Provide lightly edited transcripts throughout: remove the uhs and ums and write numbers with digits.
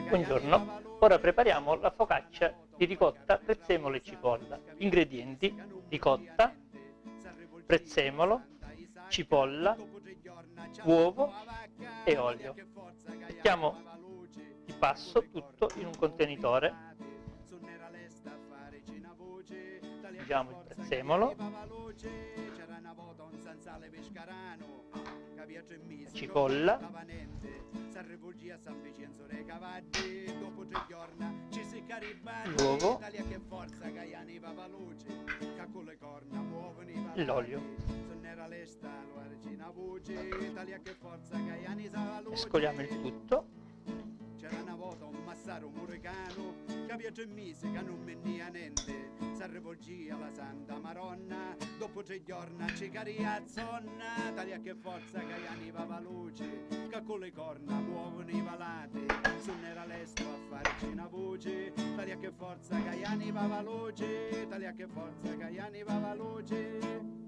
Buongiorno, ora prepariamo la focaccia di ricotta, prezzemolo e cipolla. Ingredienti: ricotta, prezzemolo, cipolla, uovo e olio. Mettiamo di passo tutto in un contenitore. Aggiungiamo il prezzemolo, la cipolla, l'uovo, l'olio. Mescoliamo il tutto. C'era una volta un massaro muricano che piace mise che non venia niente, si rivolgia alla Santa Maronna, dopo 3 giorni ci caria zonna, taglia che forza che aniva la luce, che con le corna muovono i valati, non era lesto a farci una voce, taglia che forza che aniva la luce, taglia che forza che aniva la luce.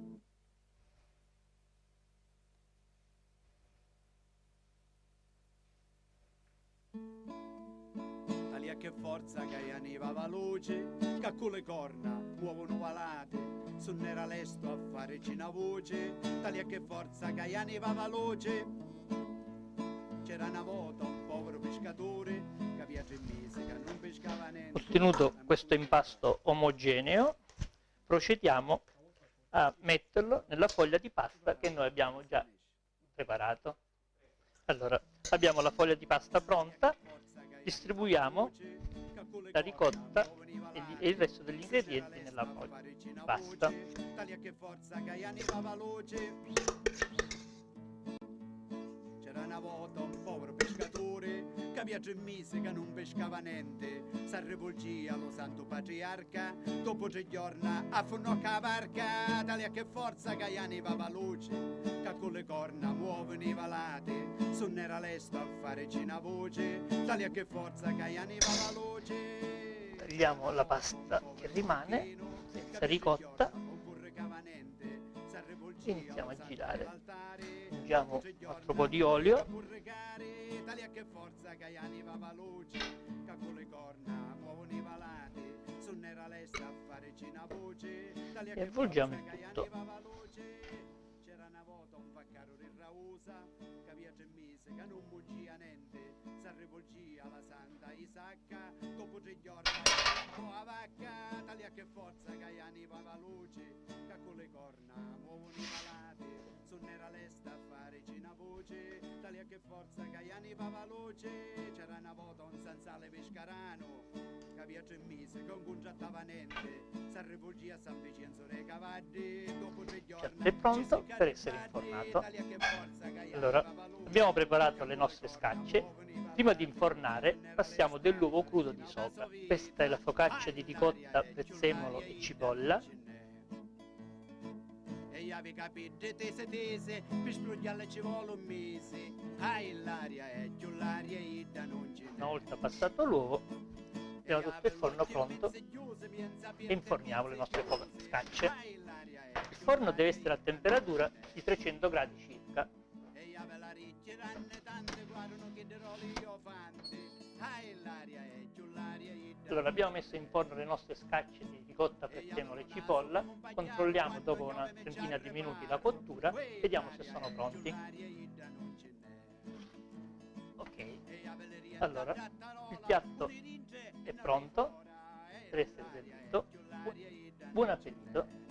Che forza che aniva la luce, che con le corna muovono valate, non era lesto a farci una voce, taglia che forza che aniva la luce. C'era una volta un povero pescatore che viaggia in mese che non pescava niente. Ottenuto questo impasto omogeneo, procediamo a metterlo nella foglia di pasta che noi abbiamo già preparato. Allora, abbiamo la foglia di pasta pronta, distribuiamo la ricotta e il resto degli ingredienti nella foglia di pasta. C'era una volta un povero pescatore che viaggia in mese che non pescava niente, si rivolgia allo santo patriarca, dopo 3 giorni affondò la barca, taglia che forza che aniva la luce, che con le corna muovono i valate, non era lesto a farci una voce, taglia che forza che aniva la luce. Tagliamo la pasta che rimane senza ricotta, iniziamo a girare, aggiungiamo un altro po' di olio e avvolgiamo il tutto. C'era una volta un vaccaro di Rausa che viaggia in mese che non bugia niente, si rivolgia alla Santa Isacca, dopo 3 giorni la vacca, taglia che forza che aniva la luce, che con le corna muovono i malati, non era lesta a farci una voce, taglia che forza che aniva la luce. C'era una volta un zanzale pescarano che viaggia in mese che non contrattava niente, si rivolgia a San Vincenzo dei Cavalli, dopo 3 giorni È pronto per essere infornato. Allora, abbiamo preparato le nostre scacce. Prima di infornare passiamo dell'uovo crudo di sopra. Questa è la focaccia di ricotta, prezzemolo e cipolla. E avevi capito tese, per sprugliarle ci vuole un mese, l'aria è giù, l'aria è da non c'è. Una volta passato l'uovo, abbiamo tutto il forno pronto e inforniamo le nostre scacce. Il forno deve essere a temperatura di 300 gradi circa. Allora, abbiamo messo in forno le nostre scacce di ricotta, prezzemolo e cipolla, controlliamo dopo una trentina di minuti la cottura, vediamo se sono pronti. Ok, allora il piatto è pronto per essere servito. Buon appetito!